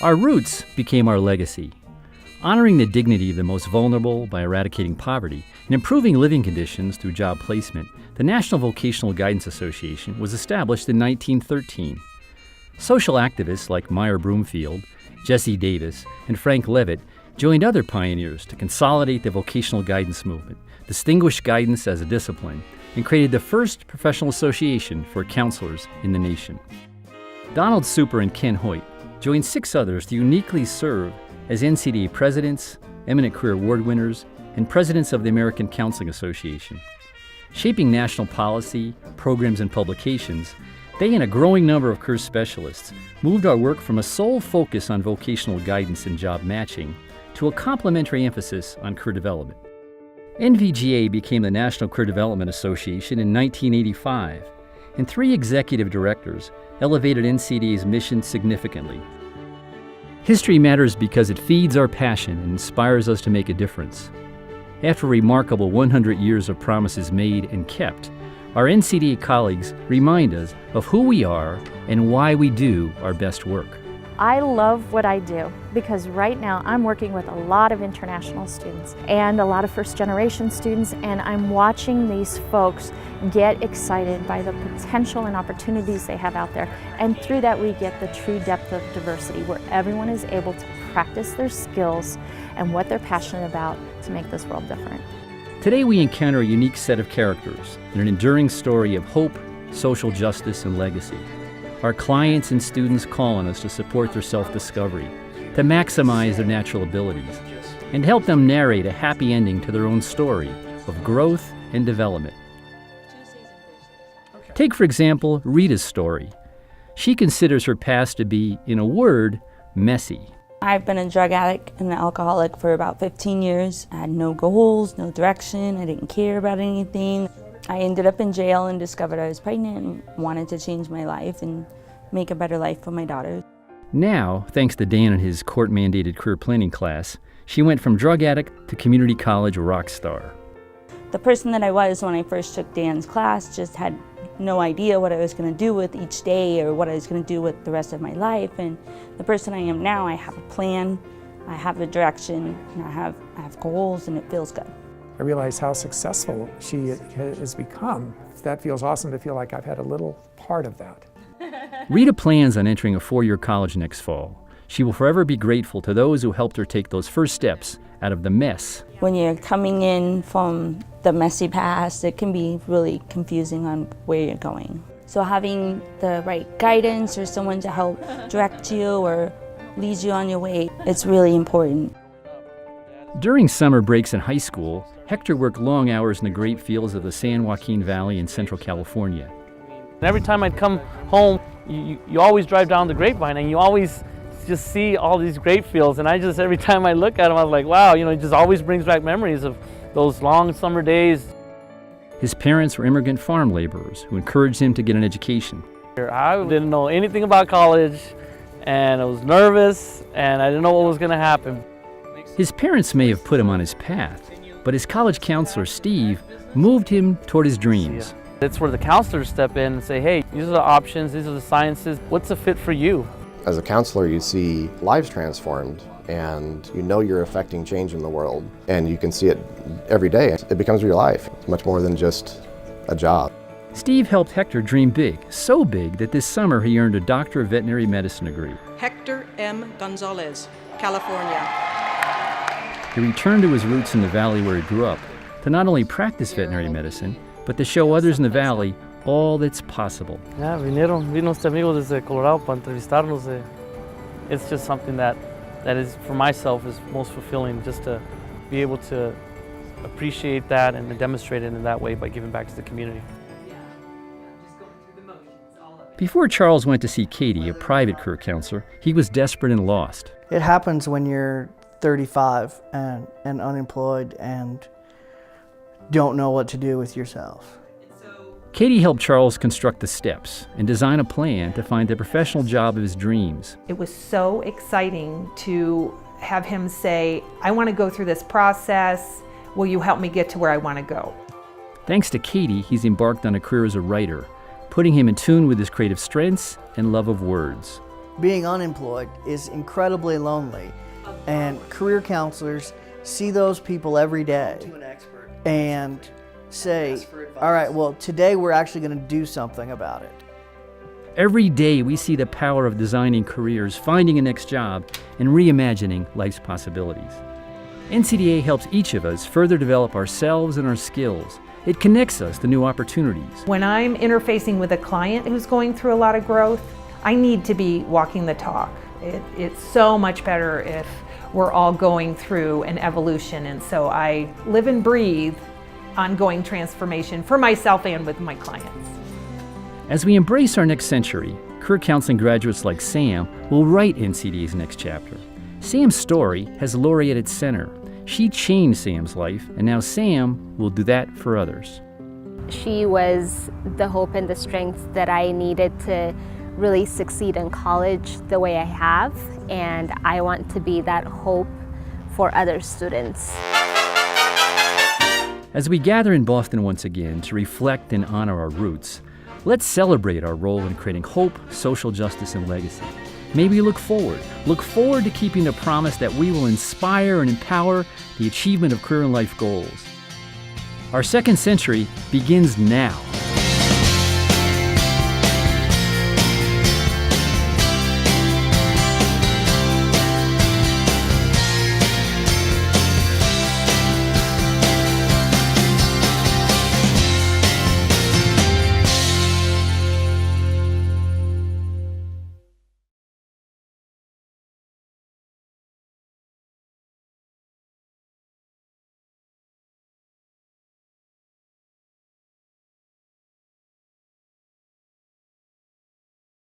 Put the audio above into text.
Our roots became our legacy. Honoring the dignity of the most vulnerable by eradicating poverty and improving living conditions through job placement, the National Vocational Guidance Association was established in 1913. Social activists like Meyer Broomfield, Jesse Davis, and Frank Levitt joined other pioneers to consolidate the vocational guidance movement, distinguish guidance as a discipline, and created the first professional association for counselors in the nation. Donald Super and Ken Hoyt joined 6 others to uniquely serve as NCDA presidents, eminent career award winners, and presidents of the American Counseling Association. Shaping national policy, programs, and publications, they and a growing number of career specialists moved our work from a sole focus on vocational guidance and job matching to a complementary emphasis on career development. NVGA became the National Career Development Association in 1985, and 3 executive directors elevated NCDA's mission significantly. History matters because it feeds our passion and inspires us to make a difference. After a remarkable 100 years of promises made and kept, our NCDA colleagues remind us of who we are and why we do our best work. I love what I do because right now I'm working with a lot of international students and a lot of first-generation students, and I'm watching these folks get excited by the potential and opportunities they have out there. And through that we get the true depth of diversity where everyone is able to practice their skills and what they're passionate about to make this world different. Today we encounter a unique set of characters and an enduring story of hope, social justice, and legacy. Our clients and students call on us to support their self-discovery, to maximize their natural abilities, and help them narrate a happy ending to their own story of growth and development. Take, for example, Rita's story. She considers her past to be, in a word, messy. I've been a drug addict and an alcoholic for about 15 years. I had no goals, no direction. I didn't care about anything. I ended up in jail and discovered I was pregnant and wanted to change my life and make a better life for my daughter. Now, thanks to Dan and his court-mandated career planning class, she went from drug addict to community college rock star. The person that I was when I first took Dan's class just had no idea what I was going to do with each day or what I was going to do with the rest of my life. And the person I am now, I have a plan, I have a direction, and I have goals, and it feels good. I realize how successful she has become. That feels awesome to feel like I've had a little part of that. Rita plans on entering a 4-year college next fall. She will forever be grateful to those who helped her take those first steps out of the mess. When you're coming in from the messy past, it can be really confusing on where you're going. So having the right guidance or someone to help direct you or lead you on your way, it's really important. During summer breaks in high school, Hector worked long hours in the grape fields of the San Joaquin Valley in Central California. Every time I'd come home, you always drive down the grapevine and you always just see all these grape fields, and every time I look at them, I'm like, wow, it just always brings back memories of those long summer days. His parents were immigrant farm laborers who encouraged him to get an education. I didn't know anything about college, and I was nervous, and I didn't know what was going to happen. His parents may have put him on his path, but his college counselor, Steve, moved him toward his dreams. It's where the counselors step in and say, hey, these are the options, these are the sciences, what's a fit for you? As a counselor, you see lives transformed, and you know you're affecting change in the world, and you can see it every day. It becomes your life. It's much more than just a job. Steve helped Hector dream big, so big that this summer he earned a Doctor of Veterinary Medicine degree. Hector M. Gonzalez, California. He returned to his roots in the valley where he grew up to not only practice veterinary medicine, but to show others in the valley all that's possible. Yeah, vino este amigo desde Colorado para entrevistarnos. It's just something that is, for myself, is most fulfilling, just to be able to appreciate that and to demonstrate it in that way by giving back to the community. Before Charles went to see Katie, a private career counselor, he was desperate and lost. It happens when you're 35 and unemployed and don't know what to do with yourself. Katie helped Charles construct the steps and design a plan to find the professional job of his dreams. It was so exciting to have him say, I want to go through this process. Will you help me get to where I want to go? Thanks to Katie, he's embarked on a career as a writer, putting him in tune with his creative strengths and love of words. being unemployed is incredibly lonely, and career counselors see those people every day and say, all right, well, today we're actually going to do something about it. Every day we see the power of designing careers, finding a next job, and reimagining life's possibilities. NCDA helps each of us further develop ourselves and our skills. It connects us to new opportunities. When I'm interfacing with a client who's going through a lot of growth, I need to be walking the talk. It's so much better if we're all going through an evolution, and so I live and breathe ongoing transformation for myself and with my clients. As we embrace our next century, career counseling graduates like Sam will write NCDA's next chapter. Sam's story has Lori at its center. She changed Sam's life, and now Sam will do that for others. She was the hope and the strength that I needed to really succeed in college the way I have, and I want to be that hope for other students. As we gather in Boston once again to reflect and honor our roots, let's celebrate our role in creating hope, social justice, and legacy. May we look forward to keeping the promise that we will inspire and empower the achievement of career and life goals. Our second century begins now.